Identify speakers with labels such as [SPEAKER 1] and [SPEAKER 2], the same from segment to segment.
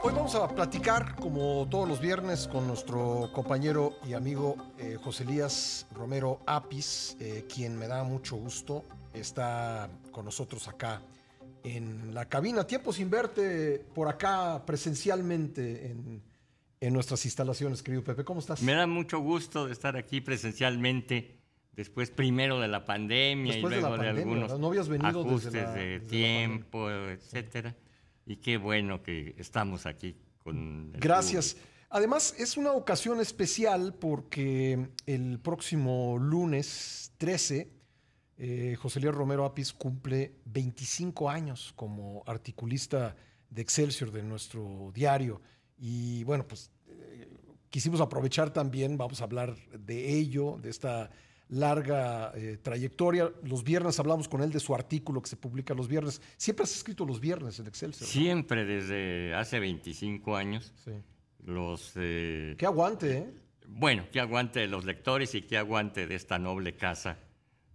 [SPEAKER 1] Hoy vamos a platicar, como todos los viernes, con nuestro compañero y amigo José Elías Romero Apis, quien me da mucho gusto. Está con nosotros acá en la cabina. Tiempo sin verte por acá presencialmente en nuestras instalaciones, querido Pepe. ¿Cómo
[SPEAKER 2] Me
[SPEAKER 1] estás?
[SPEAKER 2] da mucho gusto de estar aquí presencialmente, después primero de la pandemia y
[SPEAKER 1] Después de la
[SPEAKER 2] luego de
[SPEAKER 1] pandemia, ¿verdad?
[SPEAKER 2] algunos
[SPEAKER 1] No habías venido
[SPEAKER 2] ajustes de
[SPEAKER 1] desde la pandemia.
[SPEAKER 2] tiempo,
[SPEAKER 1] Sí.
[SPEAKER 2] etcétera. Y qué bueno que estamos aquí con el
[SPEAKER 1] Gracias.
[SPEAKER 2] público.
[SPEAKER 1] Además, es una ocasión especial porque el próximo lunes 13, José Luis Romero Apis cumple 25 años como articulista de Excelsior, de nuestro diario. Y bueno, pues quisimos aprovechar también, vamos a hablar de ello, de esta larga trayectoria. Los viernes hablamos con él de su artículo que se publica los viernes. Siempre has escrito los viernes en Excelsior, ¿no?
[SPEAKER 2] Siempre desde hace 25 años,
[SPEAKER 1] Sí.
[SPEAKER 2] los...
[SPEAKER 1] Qué aguante, ¿eh?
[SPEAKER 2] bueno, que aguante de los lectores y que aguante de esta noble casa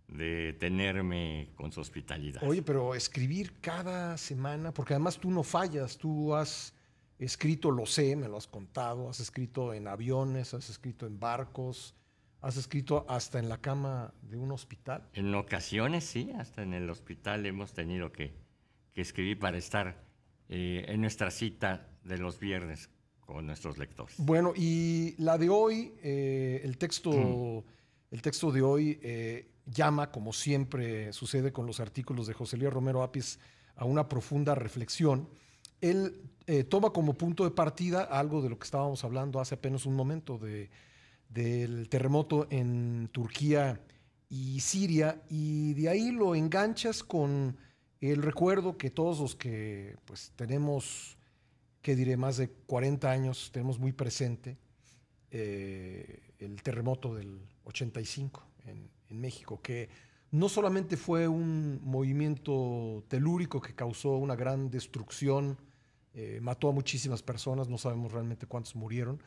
[SPEAKER 2] de tenerme con su hospitalidad.
[SPEAKER 1] Oye, pero escribir cada semana, porque además tú no fallas, tú has escrito, lo sé, me lo has contado, has escrito en aviones, has escrito en barcos, has escrito hasta en la cama de un hospital.
[SPEAKER 2] En ocasiones sí, hasta en el hospital hemos tenido que escribir para estar en nuestra cita de los viernes con nuestros lectores.
[SPEAKER 1] Bueno, y la de hoy, el texto de hoy llama, como siempre sucede con los artículos de José Luis Romero Apis, a una profunda reflexión. Él toma como punto de partida algo de lo que estábamos hablando hace apenas un momento, del terremoto en Turquía y Siria, y de ahí lo enganchas con el recuerdo que todos los que pues tenemos, que diré, más de 40 años, tenemos muy presente el terremoto del 85 en México, que no solamente fue un movimiento telúrico que causó una gran destrucción, mató a muchísimas personas, no sabemos realmente cuántos murieron,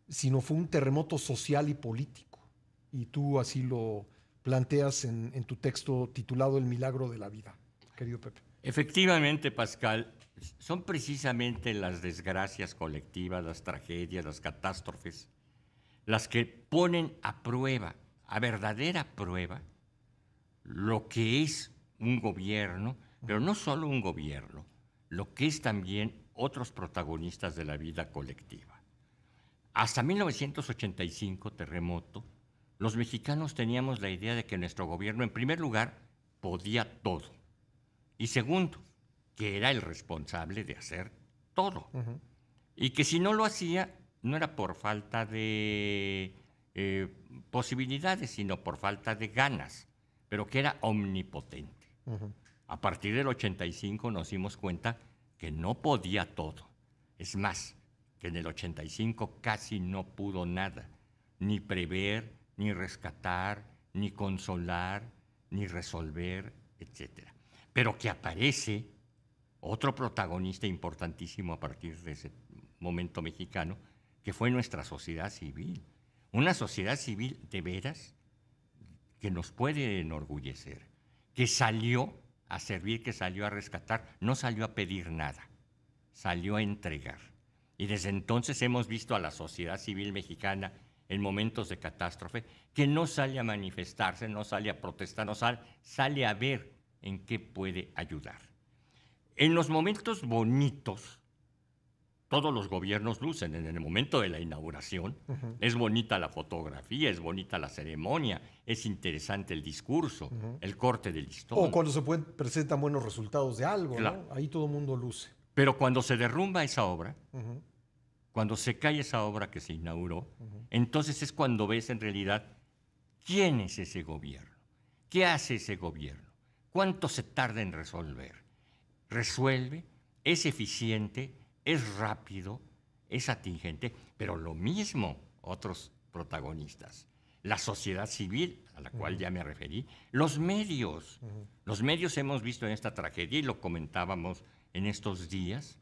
[SPEAKER 1] sino fue un terremoto social y político. Y tú así lo planteas en tu texto titulado El milagro de la vida, querido Pepe.
[SPEAKER 2] Efectivamente, Pascal, son precisamente las desgracias colectivas, las tragedias, las catástrofes, las que ponen a prueba, a verdadera prueba, lo que es un gobierno, pero no solo un gobierno, lo que es también otros protagonistas de la vida colectiva. Hasta 1985, terremoto, los mexicanos teníamos la idea de que nuestro gobierno, en primer lugar, podía todo. Y segundo, que era el responsable de hacer todo. Y que si no lo hacía, no era por falta de posibilidades, sino por falta de ganas, pero que era omnipotente. A partir del 85 nos dimos cuenta que no podía todo. Es más, que en el 85 casi no pudo nada, ni prever, ni rescatar, ni consolar, ni resolver, etcétera. Pero que aparece otro protagonista importantísimo a partir de ese momento mexicano, que fue nuestra sociedad civil. Una sociedad civil de veras que nos puede enorgullecer, que salió a servir, que salió a rescatar, no salió a pedir nada, salió a entregar. Y desde entonces hemos visto a la sociedad civil mexicana en momentos de catástrofe que no sale a manifestarse, no sale a protestar, no sale a ver en qué puede ayudar. En los momentos bonitos, todos los gobiernos lucen. En el momento de la inauguración, es bonita la fotografía, es bonita la ceremonia, es interesante el discurso, el corte del
[SPEAKER 1] O
[SPEAKER 2] listón.
[SPEAKER 1] cuando presentan buenos resultados de algo,
[SPEAKER 2] Claro.
[SPEAKER 1] ¿no? Ahí todo el mundo luce.
[SPEAKER 2] Pero cuando se derrumba esa obra, cuando se cae esa obra que se inauguró, entonces es cuando ves en realidad quién es ese gobierno, qué hace ese gobierno, cuánto se tarda en resolver. Resuelve, es eficiente, es rápido, es atingente, pero lo mismo otros protagonistas. La sociedad civil, a la cual ya me referí, los medios. Los medios hemos visto en esta tragedia, y lo comentábamos en estos días,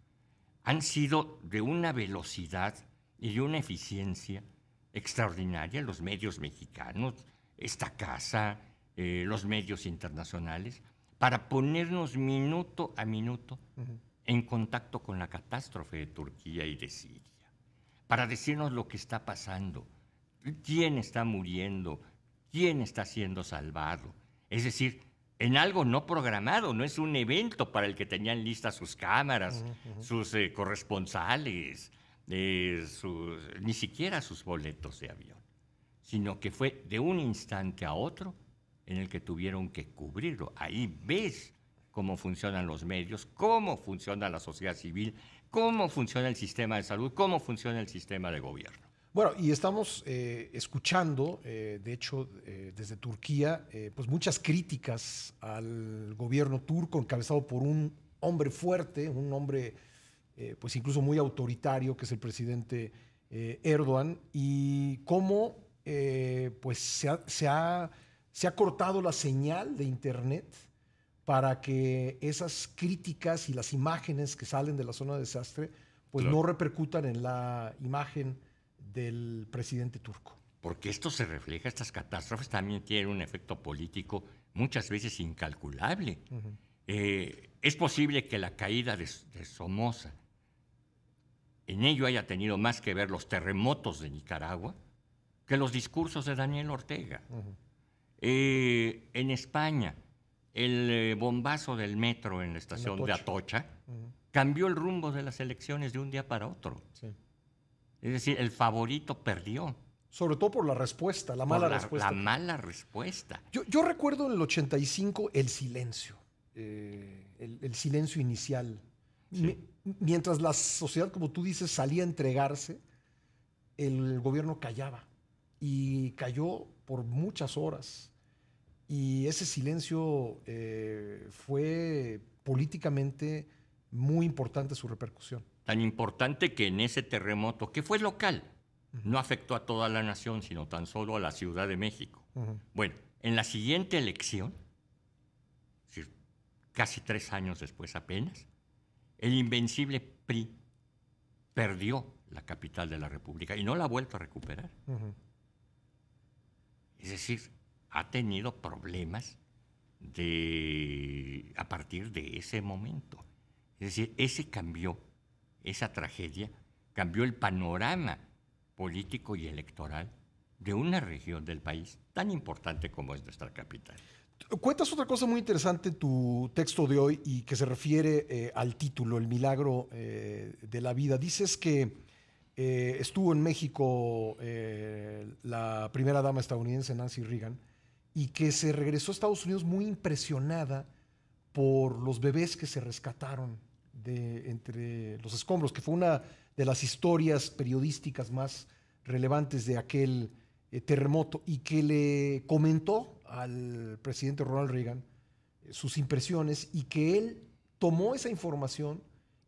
[SPEAKER 2] han sido de una velocidad y de una eficiencia extraordinaria los medios mexicanos, esta casa, los medios internacionales, para ponernos minuto a minuto en contacto con la catástrofe de Turquía y de Siria, para decirnos lo que está pasando, quién está muriendo, quién está siendo salvado. Es decir, en algo no programado, no es un evento para el que tenían listas sus cámaras, sus corresponsales, ni siquiera sus boletos de avión, sino que fue de un instante a otro en el que tuvieron que cubrirlo. Ahí ves cómo funcionan los medios, cómo funciona la sociedad civil, cómo funciona el sistema de salud, cómo funciona el sistema de gobierno.
[SPEAKER 1] Bueno, y estamos escuchando, de hecho, desde Turquía, pues muchas críticas al gobierno turco encabezado por un hombre fuerte, un hombre pues incluso muy autoritario, que es el presidente Erdogan, y cómo pues se ha cortado la señal de Internet para que esas críticas y las imágenes que salen de la zona de desastre pues
[SPEAKER 2] Claro.
[SPEAKER 1] no repercutan en la imagen del presidente turco.
[SPEAKER 2] Porque esto se refleja, estas catástrofes también tienen un efecto político muchas veces incalculable. Es posible que la caída de Somoza en ello haya tenido más que ver los terremotos de Nicaragua que los discursos de Daniel Ortega. En España, el bombazo del metro en la estación de Atocha cambió el rumbo de las elecciones de un día para otro.
[SPEAKER 1] Sí.
[SPEAKER 2] Es decir, el favorito perdió.
[SPEAKER 1] Sobre todo por la respuesta, la mala respuesta.
[SPEAKER 2] La mala respuesta.
[SPEAKER 1] Yo recuerdo en el 85 el silencio, el silencio inicial.
[SPEAKER 2] Sí.
[SPEAKER 1] Mientras la sociedad, como tú dices, salía a entregarse, el gobierno callaba. Y cayó por muchas horas. Y ese silencio fue políticamente muy importante su repercusión.
[SPEAKER 2] Tan importante que en ese terremoto, que fue local, no afectó a toda la nación, sino tan solo a la Ciudad de México. Bueno, en la siguiente elección, es decir, casi 3 años después apenas, el invencible PRI perdió la capital de la República y no la ha vuelto a recuperar. Es decir, ha tenido problemas a partir de ese momento. Es decir, esa tragedia cambió el panorama político y electoral de una región del país tan importante como es nuestra capital.
[SPEAKER 1] Cuentas otra cosa muy interesante en tu texto de hoy y que se refiere al título, El milagro de la vida. Dices que estuvo en México la primera dama estadounidense, Nancy Reagan, y que se regresó a Estados Unidos muy impresionada por los bebés que se rescataron entre los escombros, que fue una de las historias periodísticas más relevantes de aquel terremoto, y que le comentó al presidente Ronald Reagan sus impresiones, y que él tomó esa información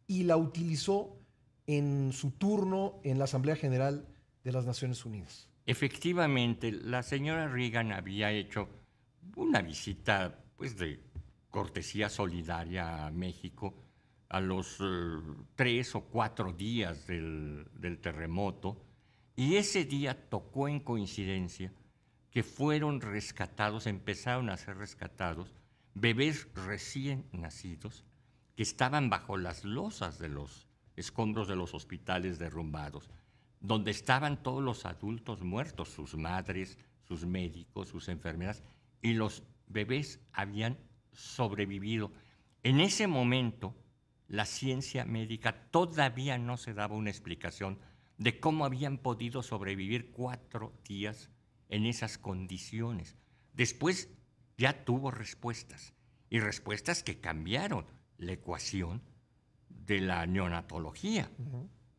[SPEAKER 1] y la utilizó en su turno en la Asamblea General de las Naciones Unidas.
[SPEAKER 2] Efectivamente, la señora Reagan había hecho una visita pues, de cortesía solidaria a México a los 3 o 4 días del terremoto, y ese día tocó en coincidencia que fueron rescatados, empezaron a ser rescatados bebés recién nacidos que estaban bajo las losas de los escombros de los hospitales derrumbados, donde estaban todos los adultos muertos, sus madres, sus médicos, sus enfermeras, y los bebés habían sobrevivido. En ese momento, la ciencia médica todavía no se daba una explicación de cómo habían podido sobrevivir 4 días en esas condiciones. Después ya tuvo respuestas, y respuestas que cambiaron la ecuación de la neonatología.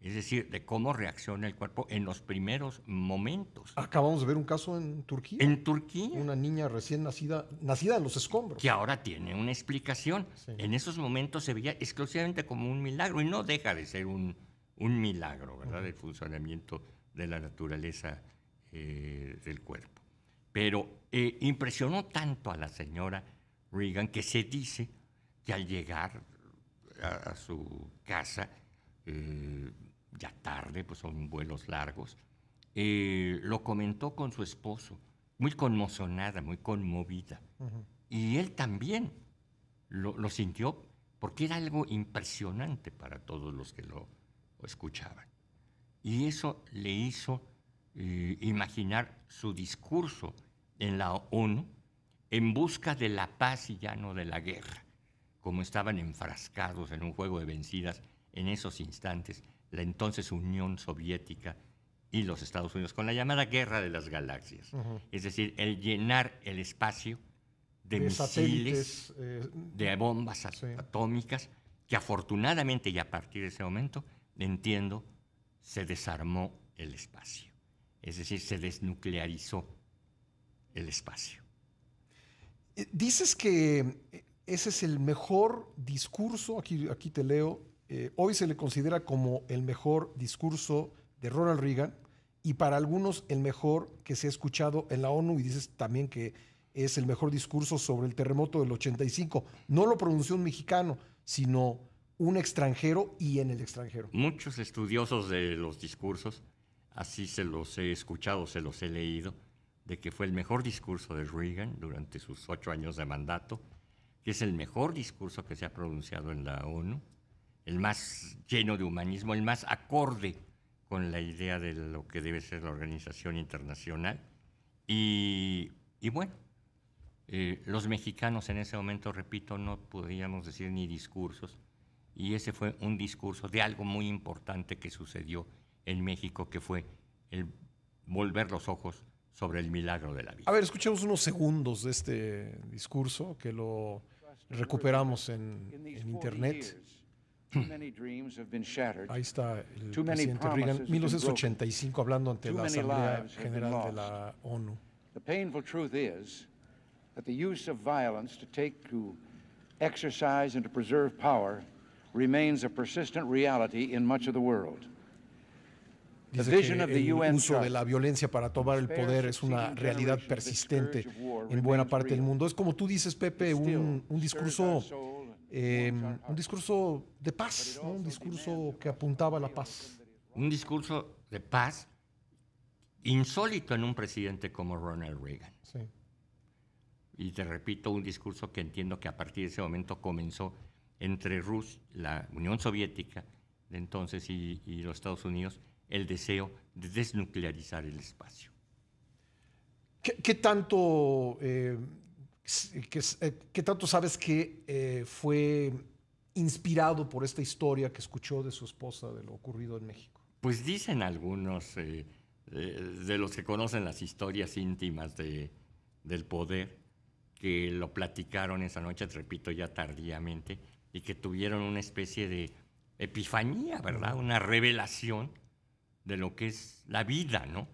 [SPEAKER 2] Es decir, de cómo reacciona el cuerpo en los primeros momentos.
[SPEAKER 1] Acabamos de ver un caso en Turquía.
[SPEAKER 2] En Turquía.
[SPEAKER 1] Una niña recién nacida en los escombros.
[SPEAKER 2] Que ahora tiene una explicación.
[SPEAKER 1] Sí.
[SPEAKER 2] En esos momentos se veía exclusivamente como un milagro, y no deja de ser un milagro, ¿verdad? El funcionamiento de la naturaleza del cuerpo. Pero impresionó tanto a la señora Reagan que se dice que al llegar a su casa, ya tarde, pues son vuelos largos, lo comentó con su esposo, muy conmocionada, muy conmovida. Y él también lo sintió porque era algo impresionante para todos los que lo escuchaban. Y eso le hizo imaginar su discurso en la ONU en busca de la paz y ya no de la guerra, como estaban enfrascados en un juego de vencidas en esos instantes la entonces Unión Soviética y los Estados Unidos, con la llamada Guerra de las Galaxias. Es decir, el llenar el espacio de misiles, de bombas atómicas, que afortunadamente y a partir de ese momento, entiendo, se desarmó el espacio. Es decir, se desnuclearizó el espacio.
[SPEAKER 1] Dices que ese es el mejor discurso, aquí te leo, hoy se le considera como el mejor discurso de Ronald Reagan y para algunos el mejor que se ha escuchado en la ONU, y dices también que es el mejor discurso sobre el terremoto del 85. No lo pronunció un mexicano, sino un extranjero y en el extranjero.
[SPEAKER 2] Muchos estudiosos de los discursos, así se los he escuchado, se los he leído, de que fue el mejor discurso de Reagan durante sus 8 años de mandato, que es el mejor discurso que se ha pronunciado en la ONU, el más lleno de humanismo, el más acorde con la idea de lo que debe ser la organización internacional. Y bueno, los mexicanos en ese momento, repito, no podíamos decir ni discursos, y ese fue un discurso de algo muy importante que sucedió en México, que fue el volver los ojos sobre el milagro de la vida.
[SPEAKER 1] A ver, escuchemos unos segundos de este discurso que lo recuperamos en internet. Ahí está el presidente Reagan, 1985, hablando ante la Asamblea General de la ONU.
[SPEAKER 3] The painful truth is that the use of violence to exercise and to preserve power remains a persistent reality in much of the world.
[SPEAKER 1] Dice que el uso de la violencia para tomar el poder es una realidad persistente en buena parte del mundo. Es como tú dices, Pepe, un discurso de paz, ¿no? Un discurso que apuntaba a la paz.
[SPEAKER 2] Un discurso de paz insólito en un presidente como Ronald Reagan.
[SPEAKER 1] Sí.
[SPEAKER 2] Y te repito, un discurso que entiendo que a partir de ese momento comenzó entre Rusia, la Unión Soviética de entonces y los Estados Unidos, el deseo de desnuclearizar el espacio.
[SPEAKER 1] ¿Qué tanto sabes que fue inspirado por esta historia que escuchó de su esposa de lo ocurrido en México?
[SPEAKER 2] Pues dicen algunos de los que conocen las historias íntimas del poder, que lo platicaron esa noche, te repito, ya tardíamente, y que tuvieron una especie de epifanía, ¿verdad? Una revelación de lo que es la vida, ¿no?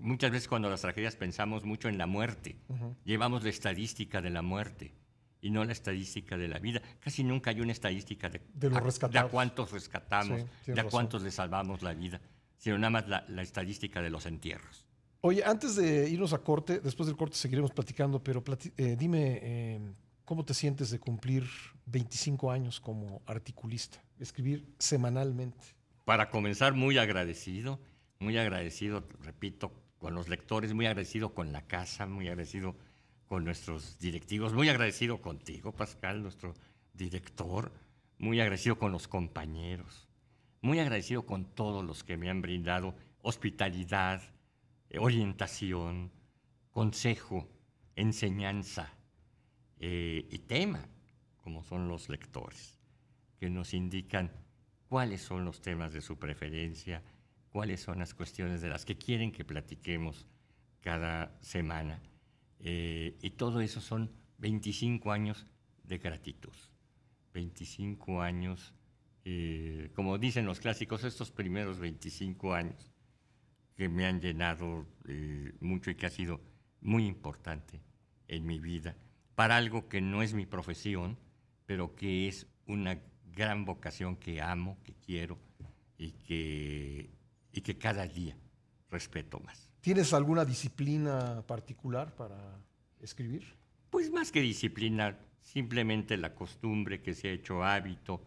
[SPEAKER 2] Muchas veces cuando las tragedias pensamos mucho en la muerte, llevamos la estadística de la muerte y no la estadística de la vida. Casi nunca hay una estadística de
[SPEAKER 1] los rescatados,
[SPEAKER 2] a cuántos rescatamos,
[SPEAKER 1] sí,
[SPEAKER 2] de a cuántos le salvamos la vida, sino nada más la estadística de los entierros.
[SPEAKER 1] Oye, antes de irnos a corte, después del corte seguiremos platicando, pero dime, ¿cómo te sientes de cumplir 25 años como articulista, escribir semanalmente?
[SPEAKER 2] Para comenzar, muy agradecido, repito, con los lectores, muy agradecido con la casa, muy agradecido con nuestros directivos, muy agradecido contigo, Pascal, nuestro director, muy agradecido con los compañeros, muy agradecido con todos los que me han brindado hospitalidad, orientación, consejo, enseñanza y tema, como son los lectores, que nos indican cuáles son los temas de su preferencia, cuáles son las cuestiones de las que quieren que platiquemos cada semana. Y todo eso son 25 años de gratitud, 25 años, como dicen los clásicos, estos primeros 25 años que me han llenado mucho y que ha sido muy importante en mi vida, para algo que no es mi profesión, pero que es una gran vocación que amo, que quiero y que cada día respeto más.
[SPEAKER 1] ¿Tienes alguna disciplina particular para escribir?
[SPEAKER 2] Pues más que disciplina, simplemente la costumbre que se ha hecho hábito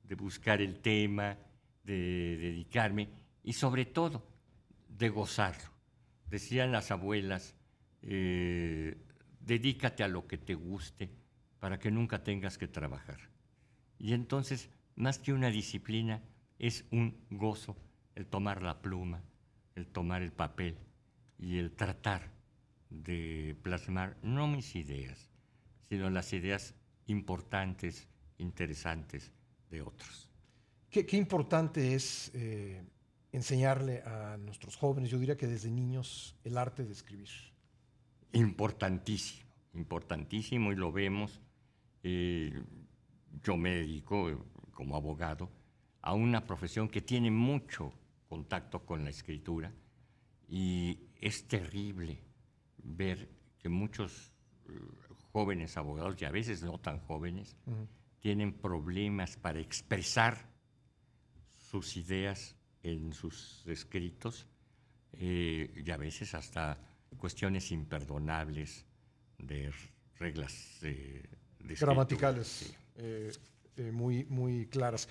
[SPEAKER 2] de buscar el tema, de dedicarme y sobre todo de gozarlo. Decían las abuelas, dedícate a lo que te guste, para que nunca tengas que trabajar. Y entonces, más que una disciplina, es un gozo el tomar la pluma, el tomar el papel y el tratar de plasmar no mis ideas, sino las ideas importantes, interesantes de otros.
[SPEAKER 1] Qué importante es enseñarle a nuestros jóvenes, yo diría que desde niños, el arte de escribir.
[SPEAKER 2] Importantísimo, importantísimo, y lo vemos. Yo me dedico como abogado a una profesión que tiene mucho contacto con la escritura, y es terrible ver que muchos jóvenes abogados, y a veces no tan jóvenes, tienen problemas para expresar sus ideas en sus escritos, y a veces hasta cuestiones imperdonables de reglas de escritura.
[SPEAKER 1] Gramaticales
[SPEAKER 2] Sí.
[SPEAKER 1] muy claras.